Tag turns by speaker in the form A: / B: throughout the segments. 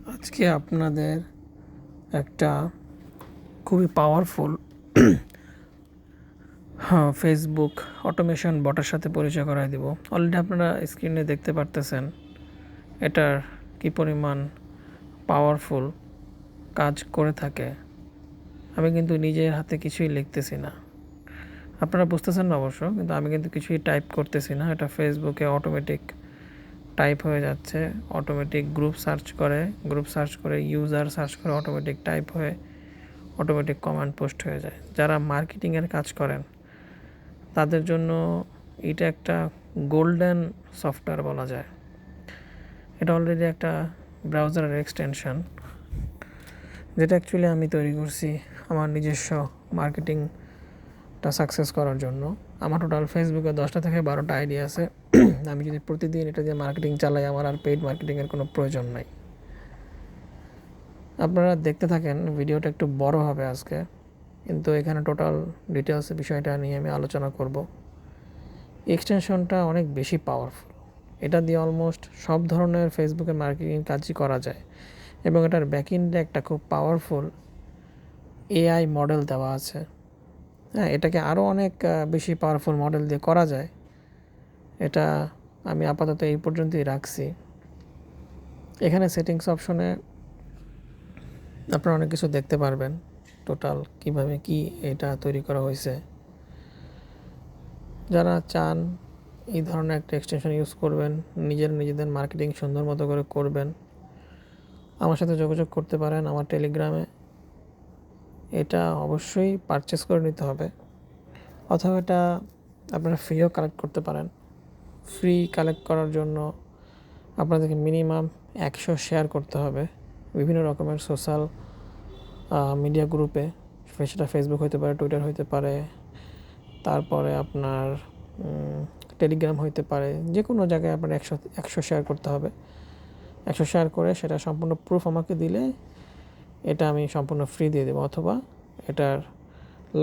A: আজকে আপনাদের একটা খুবই পাওয়ারফুল ফেসবুক অটোমেশন বটের সাথে পরিচয় করায় দিব। অলরেডি আপনারা স্ক্রিনে দেখতে পারতেছেন এটার কি পরিমাণ পাওয়ারফুল কাজ করে থাকে। আমি কিন্তু নিজের হাতে কিছুই লিখতেছি না, আপনারা বুঝতেছেন না অবশ্য, কিন্তু আমি কিন্তু কিছুই টাইপ করতেছি না। এটা ফেসবুকে অটোমেটিক টাইপ হয়ে যাচ্ছে, অটোমেটিক গ্রুপ সার্চ করে ইউজার সার্চ করে অটোমেটিক টাইপ হয়ে অটোমেটিক কমান্ড পোস্ট হয়ে যায়। যারা মার্কেটিংয়ের কাজ করেন তাদের জন্য এটা একটা গোল্ডেন সফটওয়্যার বলা যায়। এটা অলরেডি একটা ব্রাউজারের এক্সটেনশন, যেটা অ্যাকচুয়ালি আমি তৈরি করছি আমার নিজস্ব মার্কেটিংটা সাকসেস করার জন্য। আমার টোটাল ফেসবুকে 10টা থেকে 12টা আইডি আছে। আমি যদি প্রতিদিন এটা দিয়ে মার্কেটিং চালাই, আমার আর পেইড মার্কেটিংয়ের কোনো প্রয়োজন নাই। আপনারা দেখতে থাকেন, ভিডিওটা একটু বড় হবে আজকে, কিন্তু এখানে টোটাল ডিটেলস বিষয়টা নিয়ে আমি আলোচনা করব। এক্সটেনশনটা অনেক বেশি পাওয়ারফুল, এটা দিয়ে অলমোস্ট সব ধরনের ফেসবুকের মার্কেটিং কাজই করা যায়, এবং এটার ব্যাকএন্ডে একটা খুব পাওয়ারফুল এআই মডেল দেওয়া আছে। হ্যাঁ, এটাকে আরও অনেক বেশি পাওয়ারফুল মডেল দিয়ে করা যায়। এটা আমি আপাতত এই পর্যন্তই রাখছি। এখানে সেটিংস অপশনে আপনারা অনেক কিছু দেখতে পারবেন, টোটাল কিভাবে কি এটা তৈরি করা হয়েছে। যারা চান এই ধরনের একটা এক্সটেনশন ইউজ করবেন, নিজেদের মার্কেটিং সুন্দর মতো করে করবেন, আমার সাথে যোগাযোগ করতে পারেন আমার টেলিগ্রামে। এটা অবশ্যই পারচেস করে নিতে হবে, অথবা এটা আপনারা ফ্রিও কালেক্ট করতে পারেন। ফ্রি কালেক্ট করার জন্য আপনাদেরকে মিনিমাম 100 শেয়ার করতে হবে বিভিন্ন রকমের সোশ্যাল মিডিয়া গ্রুপে। সেটা ফেসবুক হতে পারে, টুইটার হতে পারে, তারপরে আপনার টেলিগ্রাম হইতে পারে, যে কোনো জায়গায় আপনার 100 শেয়ার করতে হবে। 100 শেয়ার করে সেটা সম্পূর্ণ প্রুফ আমাকে দিলে এটা আমি সম্পূর্ণ ফ্রি দিয়ে দেবো, অথবা এটার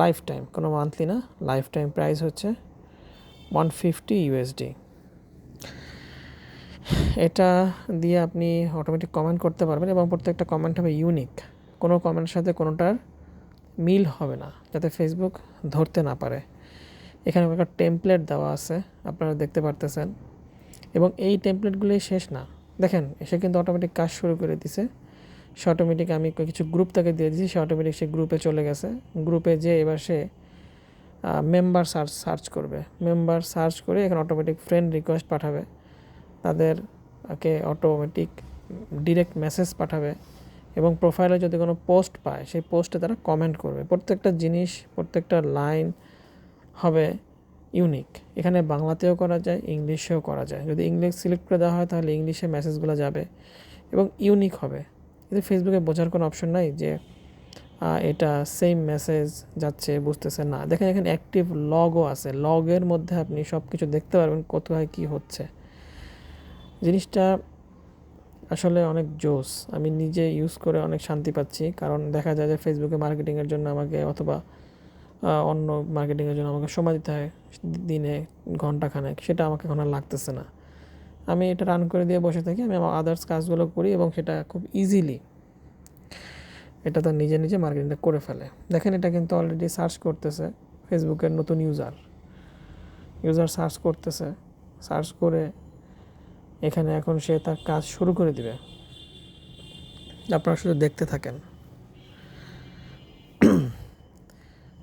A: লাইফ টাইম, কোনো মান্থলি না, লাইফ টাইম প্রাইস হচ্ছে $150। এটা দিয়ে আপনি অটোমেটিক কমেন্ট করতে পারবেন, এবং প্রত্যেকটা কমেন্ট হবে ইউনিক। কোনো কমেন্টের সাথে কোনোটার মিল হবে না, যাতে ফেসবুক ধরতে না পারে। এখানে একটা টেমপ্লেট দেওয়া আছে, আপনারা দেখতে পারতেছেন, এবং এই টেমপ্লেটগুলোই শেষ না। দেখেন, সে কিন্তু অটোমেটিক কাজ শুরু করে দিছে। সে অটোমেটিক, আমি কিছু গ্রুপ তাকে দিয়ে দিয়েছি, সে অটোমেটিক সে গ্রুপে চলে গেছে। গ্রুপে যে এবার সে মেম্বার সার্চ করবে, মেম্বার সার্চ করে এখানে অটোমেটিক ফ্রেন্ড রিকোয়েস্ট পাঠাবে, তাদেরকে অটোমেটিক ডিরেক্ট মেসেজ পাঠাবে, এবং প্রোফাইলে যদি কোনো পোস্ট পায় সেই পোস্টে তারা কমেন্ট করবে। প্রত্যেকটা জিনিস, প্রত্যেকটা লাইন হবে ইউনিক। এখানে বাংলাতেও করা যায়, ইংলিশেও করা যায়। যদি ইংলিশ সিলেক্ট করে দেওয়া হয় তাহলে ইংলিশে মেসেজগুলো যাবে এবং ইউনিক হবে। কিন্তু ফেসবুকে বোঝার কোনো অপশন নাই যে এটা সেম মেসেজ যাচ্ছে, বুঝতেছে না। দেখেন এখানে অ্যাক্টিভ লগও আছে, লগের মধ্যে আপনি সব কিছু দেখতে পারবেন কোথায় কী হচ্ছে। জিনিসটা আসলে অনেক জোস, আমি নিজে ইউজ করে অনেক শান্তি পাচ্ছি। কারণ দেখা যায় যে ফেসবুকে মার্কেটিংয়ের জন্য আমাকে, অথবা অন্য মার্কেটিংয়ের জন্য আমাকে সময় দিতে হয় দিনে ঘন্টাখানেক, সেটা আমাকে এখন আর লাগতেছে না। আমি এটা রান করে দিয়ে বসে থাকি, আমি আমার আদার্স কাজগুলো করি, এবং সেটা খুব ইজিলি এটা তো নিজে মার্কেটিংটা করে ফেলে। দেখেন, এটা কিন্তু অলরেডি সার্চ করতেছে, ফেসবুকের নতুন ইউজার সার্চ করতেছে। সার্চ করে এখানে এখন সে তার কাজ শুরু করে দিবে। আপনারা শুধু দেখতে থাকেন।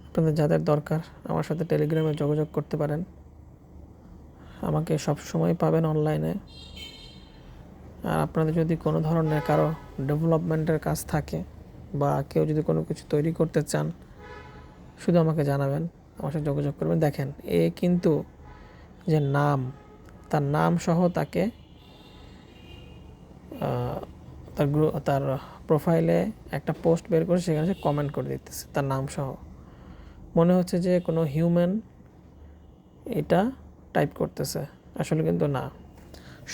A: আপনাদের যাদের দরকার আমার সাথে টেলিগ্রামে যোগাযোগ করতে পারেন, আমাকে সব সময় পাবেন অনলাইনে। আর আপনাদের যদি কোনো ধরনের কারো ডেভেলপমেন্টের কাজ থাকে, বা কেউ যদি কোনো কিছু তৈরি করতে চান, শুধু আমাকে জানাবেন, আমার সাথে যোগাযোগ করবেন। দেখেন, এ কিন্তু যে নাম, তার নাম সহ তাকে তার প্রোফাইলে একটা পোস্ট বের করে সেখানে সে কমেন্ট করে দিতেছে তার নাম সহ। মনে হচ্ছে যে কোনো হিউম্যান এটা টাইপ করতেছে, আসলে কিন্তু না,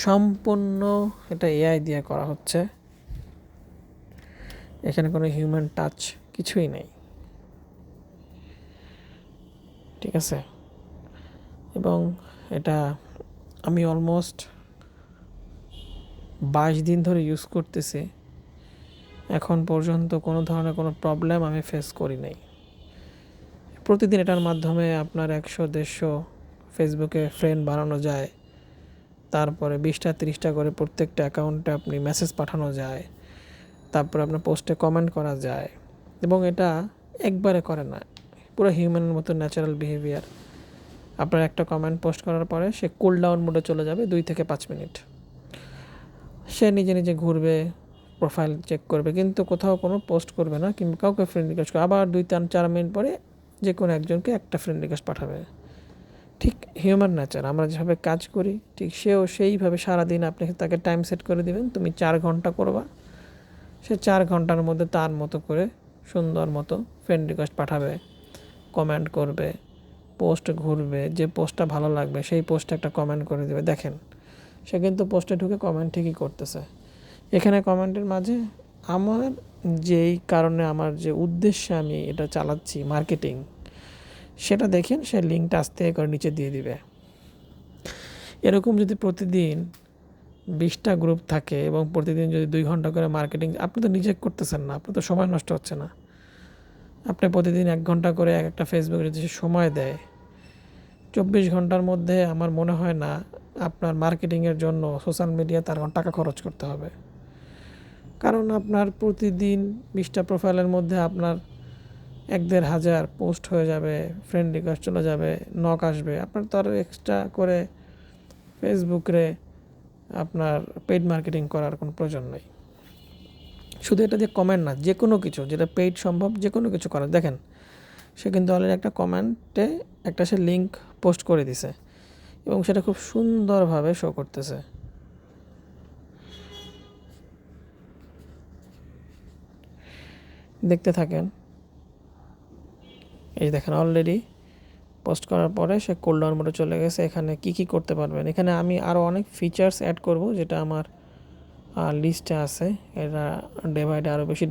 A: সম্পূর্ণ এটা এআই দিয়ে করা হচ্ছে। এখানে কোনো হিউম্যান টাচ কিছুই নেই, ঠিক আছে? এবং এটা আমি অলমোস্ট 22 দিন ধরে ইউজ করতেছি, এখন পর্যন্ত কোনো ধরনের কোনো প্রবলেম আমি ফেস করি নাই। প্রতিদিন এটার মাধ্যমে আপনার 100-150 ফেসবুকে ফ্রেন্ড বানানো যায়, তারপরে 20টা-30টা করে প্রত্যেকটা অ্যাকাউন্টে আপনি মেসেজ পাঠানো যায়, তারপরে আপনার পোস্টে কমেন্ট করা যায়। এবং এটা একবারে করে না, পুরো হিউম্যানের মতো ন্যাচারাল বিহেভিয়ার। আপনার একটা কমেন্ট পোস্ট করার পরে সে কুল ডাউন মোডে চলে যাবে 2 থেকে 5 মিনিট। সে নিজে নিজে ঘুরবে, প্রোফাইল চেক করবে, কিন্তু কোথাও কোনো পোস্ট করবে না কিংবা কাউকে ফ্রেন্ড রিকোয়েস্ট করবে। আবার 2-4 মিনিট পরে যে কোনো একজনকে একটা ফ্রেন্ড রিকোয়েস্ট পাঠাবে। ঠিক হিউম্যান নেচার, আমরা যেভাবে কাজ করি ঠিক সেও সেইভাবে সারাদিন আপনি তাকে টাইম সেট করে দিবেন, তুমি 4 ঘন্টা করবা, সে 4 ঘন্টার মধ্যে তার মতো করে সুন্দর মতো ফ্রেন্ড রিকোয়েস্ট পাঠাবে, কমেন্ট করবে, পোস্ট ঘুরবে, যে পোস্টটা ভালো লাগবে সেই পোস্টে একটা কমেন্ট করে দেবে। দেখেন সে কিন্তু পোস্টে ঢুকে কমেন্ট ঠিকই করতেছে। এখানে কমেন্টের মাঝে আমার যেই কারণে, আমার যে উদ্দেশ্যে আমি এটা চালাচ্ছি মার্কেটিং, সেটা দেখেন সে লিঙ্কটা আস্তে করে নিচে দিয়ে দিবে। এরকম যদি প্রতিদিন 20টা গ্রুপ থাকে এবং প্রতিদিন যদি 2 ঘন্টা করে মার্কেটিং, আপনি তো নিজে করতেছেন না, আপনার তো সময় নষ্ট হচ্ছে না। আপনি প্রতিদিন 1 ঘন্টা করে একটা ফেসবুকে যদি সময় দেয়, 24 ঘন্টার মধ্যে আমার মনে হয় না আপনার মার্কেটিংয়ের জন্য সোশ্যাল মিডিয়া তার টাকা খরচ করতে হবে। কারণ আপনার প্রতিদিন 20টা প্রোফাইলের মধ্যে আপনার 1-1.5 হাজার পোস্ট হয়ে যাবে, ফ্রেন্ড রিকোয়েস্ট চলে যাবে, নক আসবে। আপনার তো আরও এক্সট্রা করে ফেসবুকে আপনার পেইড মার্কেটিং করার কোনো প্রয়োজন নেই। শুধু এটা দিয়ে কমেন্ট না, যে কোনো কিছু যেটা পেইড সম্ভব যে কোনো কিছু করা। দেখেন সে কিন্তু অলরেডি একটা কমেন্টে একটা সে লিঙ্ক পোস্ট করে দিছে এবং সেটা খুব সুন্দরভাবে শো করতেছে। দেখতে থাকেন, এই দেখেন অলরেডি পোস্ট করার পরে সে কুল ডাউন মোডে চলে গেছে। এখানে কি করতে পারবেন, এখানে আমি আরও অনেক ফিচার্স অ্যাড করব যেটা আমার লিস্টে আছে। এটা ডে বাই ডে আরও বেশি